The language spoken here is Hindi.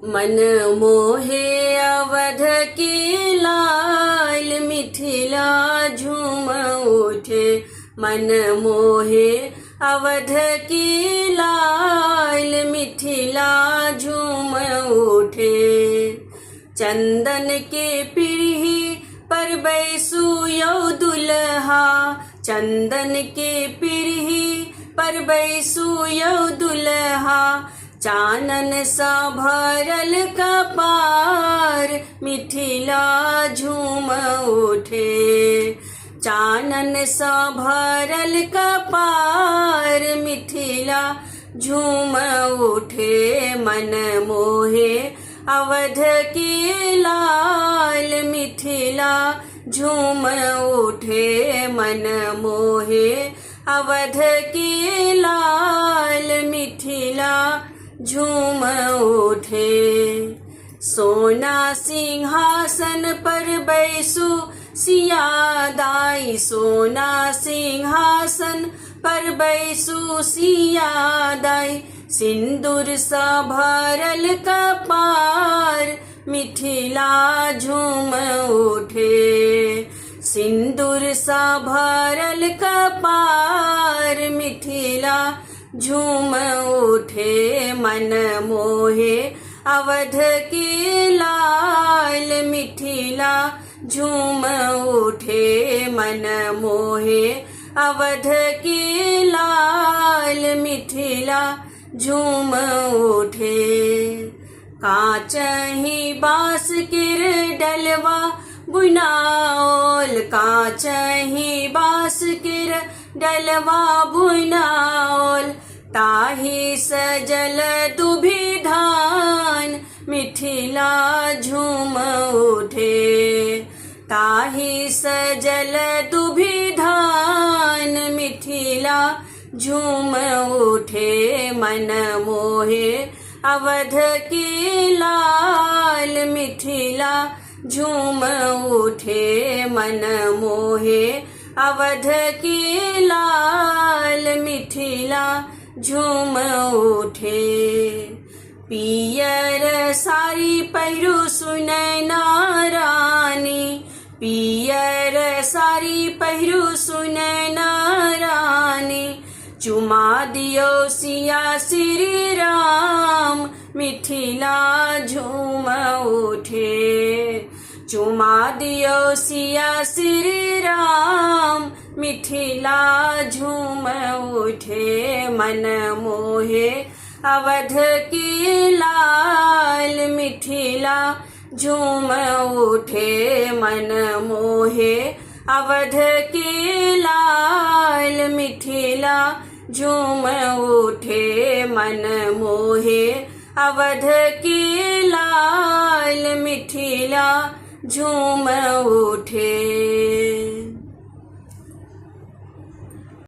मन मोहे अवध की लाल मिथिला झूम उठे। मन मोहे अवध की लाल मिथिला झूम उठे। चंदन के पीढ़ी पर बैसु यौ दुल्हा। चंदन के पीढ़ी पर बैसु यौ दुल्हा। चानन सा भरल कपार मिथिला झूम उठे। चानन सा भरल कपार मिथिला झूम उठे। मन मोहे अवध की लाल मिथिला झूम उठे। मन मोहे अवध की लाल मिथिला झूम उठे। सोना सिंहासन पर बैसु सियादाई। सोना सिंहासन पर बैसु सियादाई। सिंदूर सा भरल कपार मिथिला झूम उठे। सिंदूर सा भरल कपार मिथिला झूम उठे। मन मोहे अवध की लाल मिथिला झूम उठे। मन मोहे अवध की लाल मिथिला झूम उठे। काचही बांस किर डलवा बुनाओल। काचही बांस किर डलवा बुनाओल। ताही सजल दुभी धान मिथिला झूम उठे। ताही सजल दुभी धान मिथिला झूम उठे। मन मोहे अवध की लाल मिथिला झूम उठे। मन मोहे अवध की लाल मिथिला झूम उठे। पियर साड़ी पहिरु सुनैना रानी। पियर साड़ी पहिरु सुनैना रानी। चुमा दियो सिया श्री राम मिथिला झूम उठे। चुमा दियो सिया श्री राम मिथिला झूम उठे। मन मोहे अवध की लाल मिथिला झूम उठे। मन मोहे अवध की लाल मिथिला झूम उठे। मन मोहे अवध की लाल मिथिला झूम उठे।